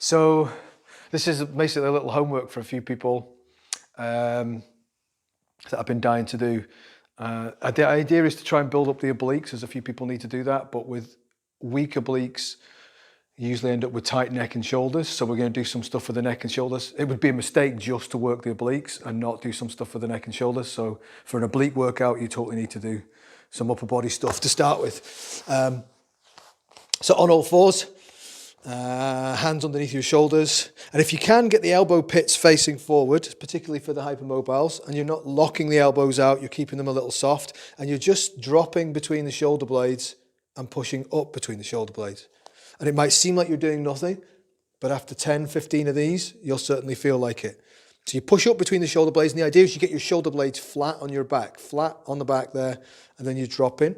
So this is basically a little homework for a few people that I've been dying to do. The idea is to try and build up the obliques, as a few people need to do that, but with weak obliques, you usually end up with tight neck and shoulders. So we're going to do some stuff for the neck and shoulders. It would be a mistake just to work the obliques and not do some stuff for the neck and shoulders. So for an oblique workout, you totally need to do some upper body stuff to start with. So on all fours, hands underneath your shoulders. And if you can, get the elbow pits facing forward, particularly for the hypermobiles, and you're not locking the elbows out, you're keeping them a little soft, and you're just dropping between the shoulder blades and pushing up between the shoulder blades. And it might seem like you're doing nothing, but after 10, 15 of these, you'll certainly feel like it. So you push up between the shoulder blades, and the idea is you get your shoulder blades flat on your back, flat on the back there, and then you drop in.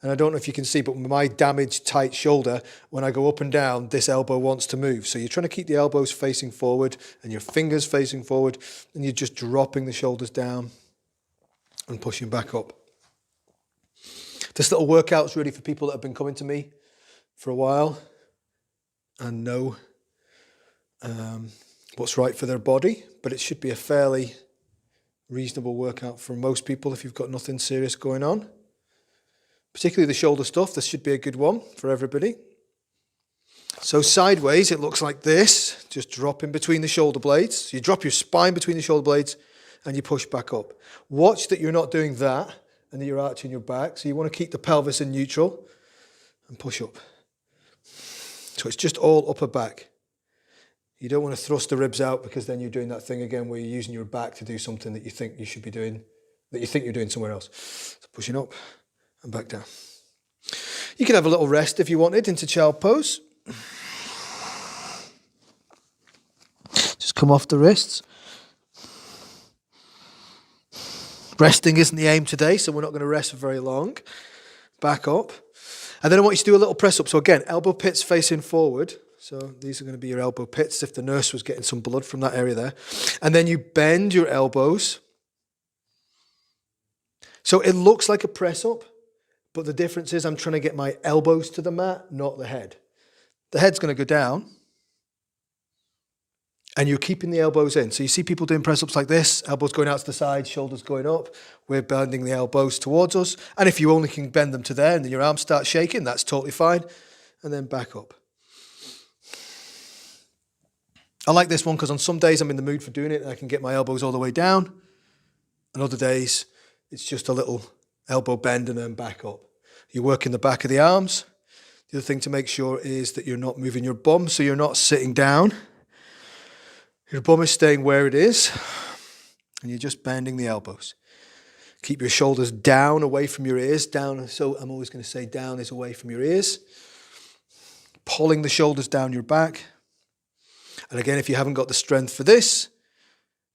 And I don't know if you can see, but with my damaged tight shoulder, when I go up and down, this elbow wants to move. So you're trying to keep the elbows facing forward and your fingers facing forward, and you're just dropping the shoulders down and pushing back up. This little workout's really for people that have been coming to me for a while and know what's right for their body, but it should be a fairly reasonable workout for most people if you've got nothing serious going on. Particularly the shoulder stuff, this should be a good one for everybody. So sideways, it looks like this, just drop in between the shoulder blades. So you drop your spine between the shoulder blades and you push back up. Watch that you're not doing that and that you're arching your back. So you want to keep the pelvis in neutral and push up. So it's just all upper back. You don't want to thrust the ribs out, because then you're doing that thing again where you're using your back to do something that you think you should be doing, that you think you're doing somewhere else. So pushing up and back down. You can have a little rest if you wanted into child pose. Just come off the wrists. Resting isn't the aim today, so we're not going to rest for very long. Back up. And then I want you to do a little press up. So again, elbow pits facing forward. So these are going to be your elbow pits if the nurse was getting some blood from that area there. And then you bend your elbows. So it looks like a press up, but the difference is I'm trying to get my elbows to the mat, not the head. The head's going to go down, and you're keeping the elbows in. So you see people doing press-ups like this, elbows going out to the side, shoulders going up. We're bending the elbows towards us. And if you only can bend them to there and then your arms start shaking, that's totally fine. And then back up. I like this one because on some days I'm in the mood for doing it and I can get my elbows all the way down. And other days, it's just a little elbow bend and then back up. You work in the back of the arms. The other thing to make sure is that you're not moving your bum, so you're not sitting down. Your bum is staying where it is, and you're just bending the elbows. Keep your shoulders down, away from your ears. Down, so I'm always going to say down is away from your ears. Pulling the shoulders down your back. And again, if you haven't got the strength for this,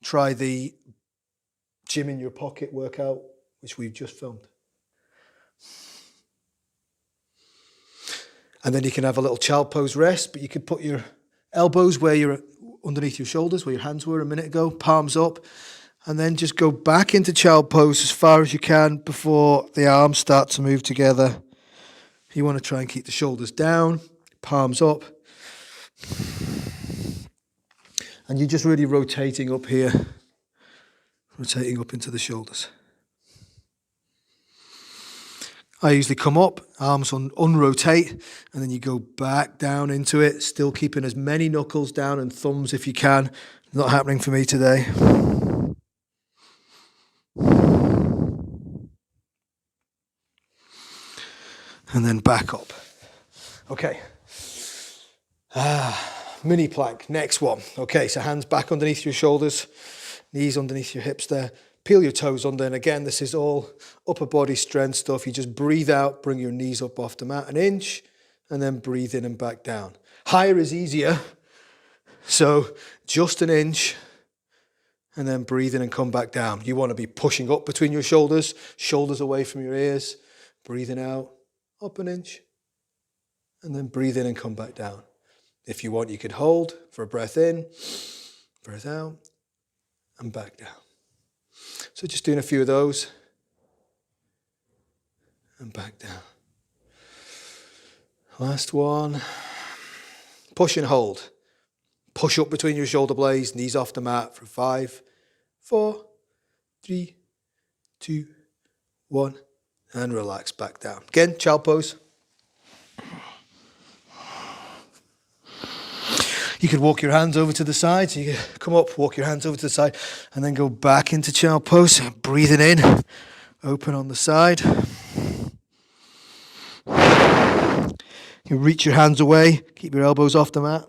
try the gym in your pocket workout, which we've just filmed. And then you can have a little child pose rest, but you could put your elbows where you're underneath your shoulders, where your hands were a minute ago, palms up, and then just go back into child pose as far as you can before the arms start to move together. You want to try and keep the shoulders down, palms up. And you're just really rotating up here, rotating up into the shoulders. I usually come up, arms unrotate, and then you go back down into it, still keeping as many knuckles down and thumbs if you can. Not happening for me today. And then back up. Okay. Mini plank, next one. Okay, so hands back underneath your shoulders, knees underneath your hips there. Peel your toes under, and again, this is all upper body strength stuff. You just breathe out, bring your knees up off the mat an inch, and then breathe in and back down. Higher is easier, so just an inch, and then breathe in and come back down. You want to be pushing up between your shoulders, shoulders away from your ears, breathing out, up an inch, and then breathe in and come back down. If you want, you could hold for a breath in, breath out, and back down. So just doing a few of those and back down. Last one. push and hold. Push up between your shoulder blades, knees off the mat for 5, 4, 3, 2, 1, and relax back down. Again, child pose. You could walk your hands over to the side. So you could come up, walk your hands over to the side, and then go back into child pose. Breathing in, open on the side. You reach your hands away, keep your elbows off the mat.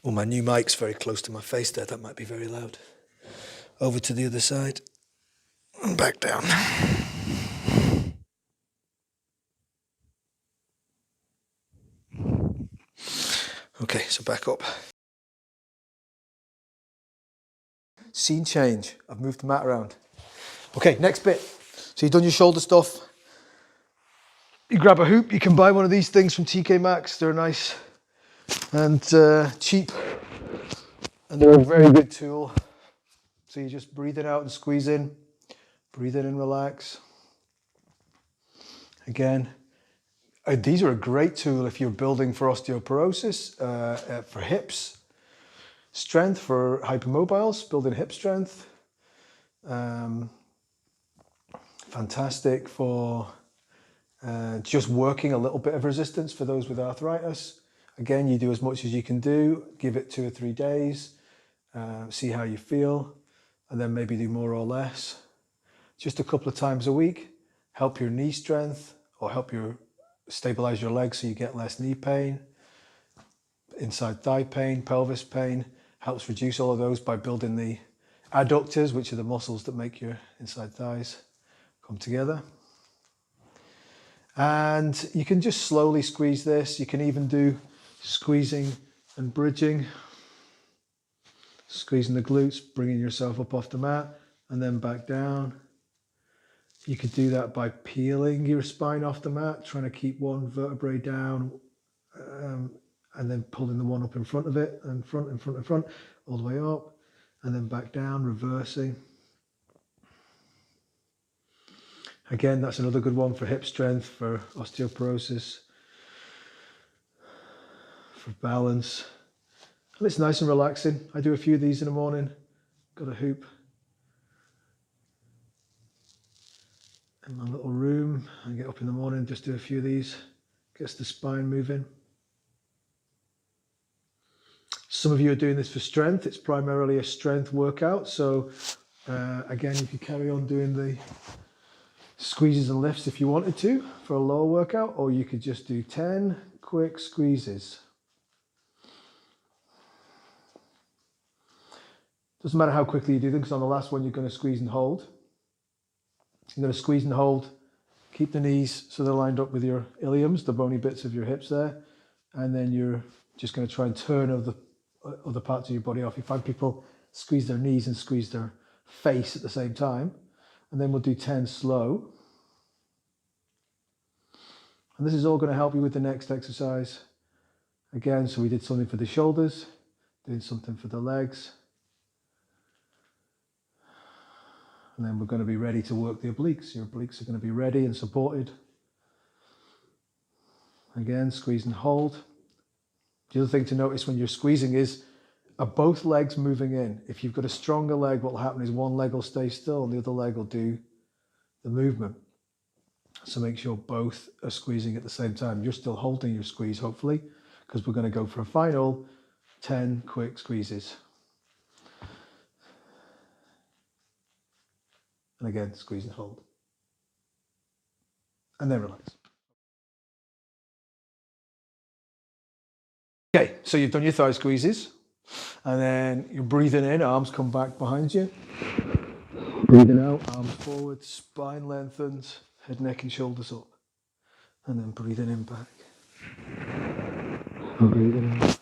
Oh, my new mic's very close to my face there. That might be very loud. Over to the other side. And back down. Okay, so back up. Scene change. I've moved the mat around. Okay, next bit. So you've done your shoulder stuff. You grab a hoop. You can buy one of these things from TK Maxx. They're nice and cheap. And they're a very good tool. So you just breathe it out and squeeze in. Breathe in and relax. Again, these are a great tool if you're building for osteoporosis, for hips, strength for hypermobiles, building hip strength. Fantastic for just working a little bit of resistance for those with arthritis. Again, you do as much as you can do, give it 2 or 3 days, see how you feel, and then maybe do more or less. Just a couple of times a week, help your knee strength or help you stabilize your legs so you get less knee pain, inside thigh pain, pelvis pain. Helps reduce all of those by building the adductors, which are the muscles that make your inside thighs come together. And you can just slowly squeeze this. You can even do squeezing and bridging. Squeezing the glutes, bringing yourself up off the mat and then back down. You could do that by peeling your spine off the mat, trying to keep one vertebrae down, and then pulling the one up in front of it, and front, all the way up, and then back down, reversing. Again, that's another good one for hip strength, for osteoporosis, for balance. And it's nice and relaxing. I do a few of these in the morning. Got a hoop in my little room. I get up in the morning, just do a few of these. Gets the spine moving. Some of you are doing this for strength. It's primarily a strength workout. So again, you could carry on doing the squeezes and lifts if you wanted to for a lower workout, or you could just do 10 quick squeezes. Doesn't matter how quickly you do them, because on the last one you're going to squeeze and hold. You're going to squeeze and hold, keep the knees so they're lined up with your iliums, the bony bits of your hips there, and then you're just going to try and turn other parts of your body off. You find people squeeze their knees and squeeze their face at the same time, and then we'll do 10 slow. And this is all going to help you with the next exercise. Again, so we did something for the shoulders, doing something for the legs. And then we're going to be ready to work the obliques. Your obliques are going to be ready and supported. Again, squeeze and hold. The other thing to notice when you're squeezing is, are both legs moving in? If you've got a stronger leg, what will happen is one leg will stay still and the other leg will do the movement. So make sure both are squeezing at the same time. You're still holding your squeeze, hopefully, because we're going to go for a final 10 quick squeezes. And again, squeeze and hold. And then relax. Okay, so you've done your thigh squeezes. And then you're breathing in, arms come back behind you. Breathing out, arms forward, spine lengthens, head, neck and shoulders up. And then breathing in back. And breathing out.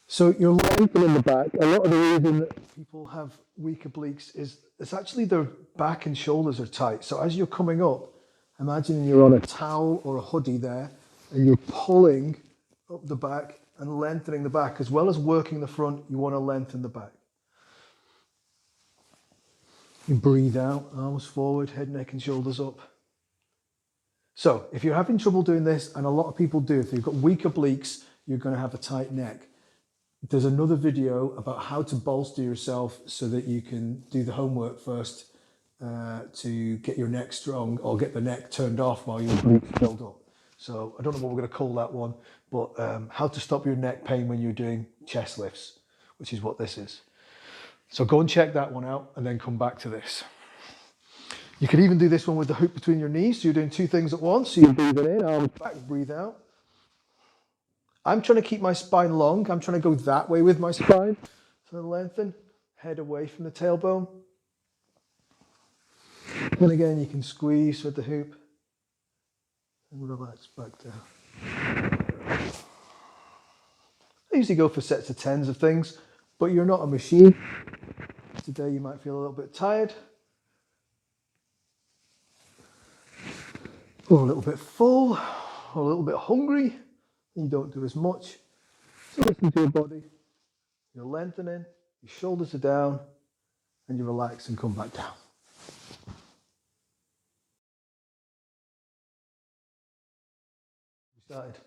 So you're lengthening the back. A lot of the reason that people have weak obliques is it's actually their back and shoulders are tight. So as you're coming up, imagine you're on a towel or a hoodie there, and you're pulling up the back and lengthening the back. As well as working the front, you want to lengthen the back. You breathe out, arms forward, head, neck and shoulders up. So if you're having trouble doing this, and a lot of people do, if you've got weak obliques, you're going to have a tight neck. There's another video about how to bolster yourself so that you can do the homework first to get your neck strong or get the neck turned off while your obliques build up. So I don't know what we're going to call that one, but how to stop your neck pain when you're doing chest lifts, which is what this is. So go and check that one out and then come back to this. You could even do this one with the hoop between your knees. So you're doing two things at once. So you're breathing in, arms back, breathe out. I'm trying to keep my spine long. I'm trying to go that way with my spine. So lengthen, head away from the tailbone. And again, you can squeeze with the hoop and relax back down. I usually go for sets of 10s of things, but you're not a machine. Today you might feel a little bit tired, or a little bit full, or a little bit hungry, and you don't do as much. So listen to your body. You're lengthening, your shoulders are down, and you relax and come back down. We started.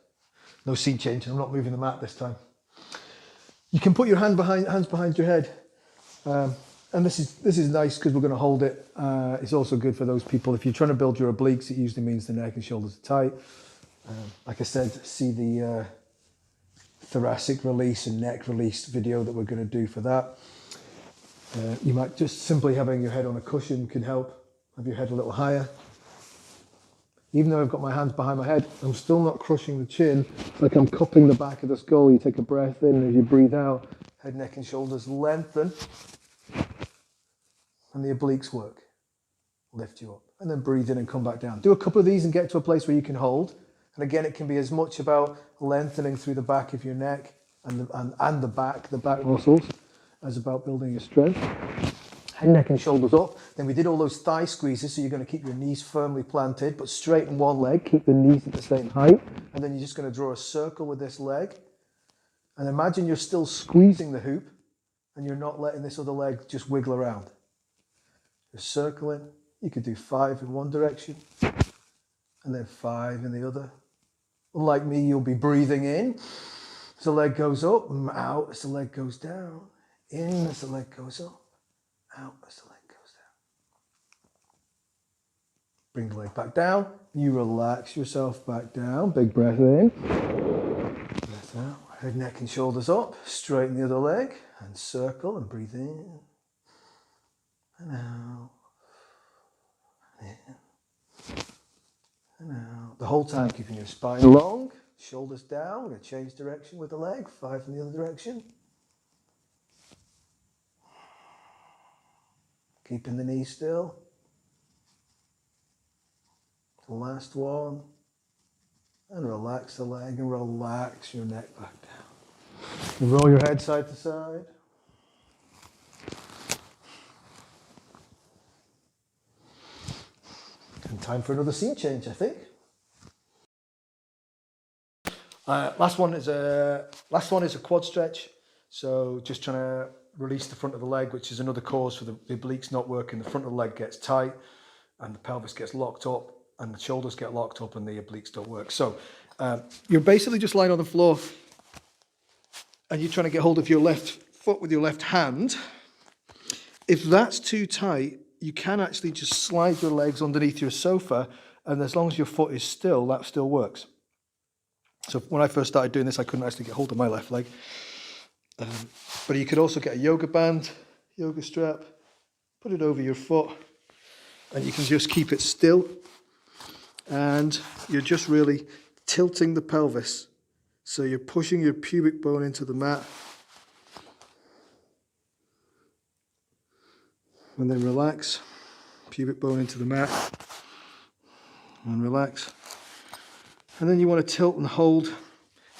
No scene change, I'm not moving the mat this time. You can put your hands behind your head. And this is nice because we're going to hold it. It's also good for those people. If you're trying to build your obliques, it usually means the neck and shoulders are tight. Like I said, see the thoracic release and neck release video that we're going to do for that. You might just simply having your head on a cushion can help. Have your head a little higher. Even though I've got my hands behind my head, I'm still not crushing the chin. It's like I'm cupping the back of the skull. You take a breath in, as you breathe out, head, neck and shoulders lengthen. And the obliques work. Lift you up. And then breathe in and come back down. Do a couple of these and get to a place where you can hold. And again, it can be as much about lengthening through the back of your neck and the back muscles, as about building your strength. Head, neck and shoulders up. Then we did all those thigh squeezes, so you're going to keep your knees firmly planted, but straighten one leg, keep the knees at the same height. And then you're just going to draw a circle with this leg. And imagine you're still squeezing the hoop and you're not letting this other leg just wiggle around. You're circling. You could do 5 in one direction and then 5 in the other. Unlike me, you'll be breathing in as the leg goes up, out as the leg goes down, in as the leg goes up, out as the leg goes down. Bring the leg back down. You relax yourself back down. Big breath in. Breath out. Head, neck and shoulders up. Straighten the other leg and circle and breathe in and out. In and out. The whole time keeping your spine long. Shoulders down. We're going to change direction with the leg. 5 in the other direction. Keeping the knee still. The last one. And relax the leg and relax your neck back down. And roll your head side to side. And time for another scene change, I think. Last one is a quad stretch. So just trying to release the front of the leg, which is another cause for the obliques not working. The front of the leg gets tight and the pelvis gets locked up and the shoulders get locked up and the obliques don't work. So you're basically just lying on the floor and you're trying to get hold of your left foot with your left hand. If that's too tight, you can actually just slide your legs underneath your sofa, and as long as your foot is still, that still works. So when I first started doing this, I couldn't actually get hold of my left leg. But you could also get a yoga band, yoga strap, put it over your foot, and you can just keep it still. And you're just really tilting the pelvis. So you're pushing your pubic bone into the mat. And then relax. Pubic bone into the mat. And relax. And then you want to tilt and hold.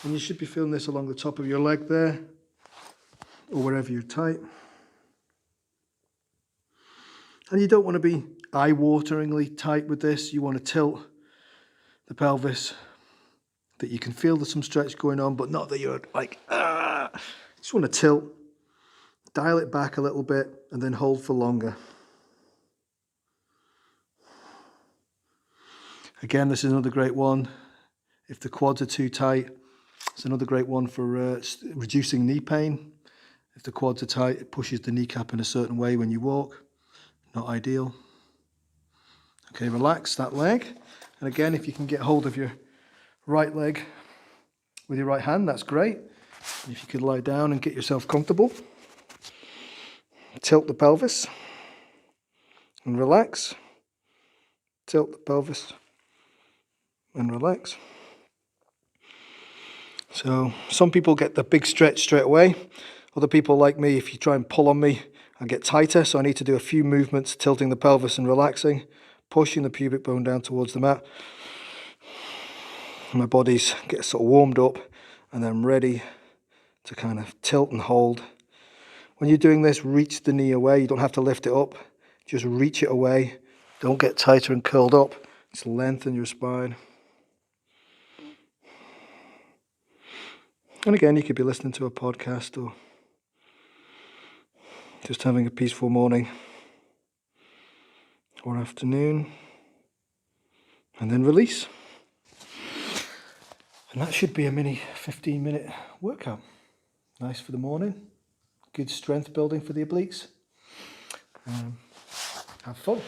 And you should be feeling this along the top of your leg there. Or wherever you're tight. And you don't want to be eye-wateringly tight with this. You want to tilt the pelvis, that you can feel there's some stretch going on, but not that you're like, ah. Just want to tilt, dial it back a little bit, and then hold for longer. Again, this is another great one. If the quads are too tight, it's another great one for reducing knee pain. If the quads are tight, it pushes the kneecap in a certain way when you walk. Not ideal. Okay, relax that leg. And again, if you can get hold of your right leg with your right hand, that's great. And if you could lie down and get yourself comfortable, tilt the pelvis and relax. Tilt the pelvis and relax. So some people get the big stretch straight away. Other people like me, if you try and pull on me, I get tighter. So I need to do a few movements, tilting the pelvis and relaxing, pushing the pubic bone down towards the mat. My body's get sort of warmed up and then ready to kind of tilt and hold. When you're doing this, reach the knee away. You don't have to lift it up. Just reach it away. Don't get tighter and curled up. Just lengthen your spine. And again, you could be listening to a podcast or just having a peaceful morning or afternoon. And then release. And that should be a mini 15-minute workout. Nice for the morning. Good strength building for the obliques. Have fun.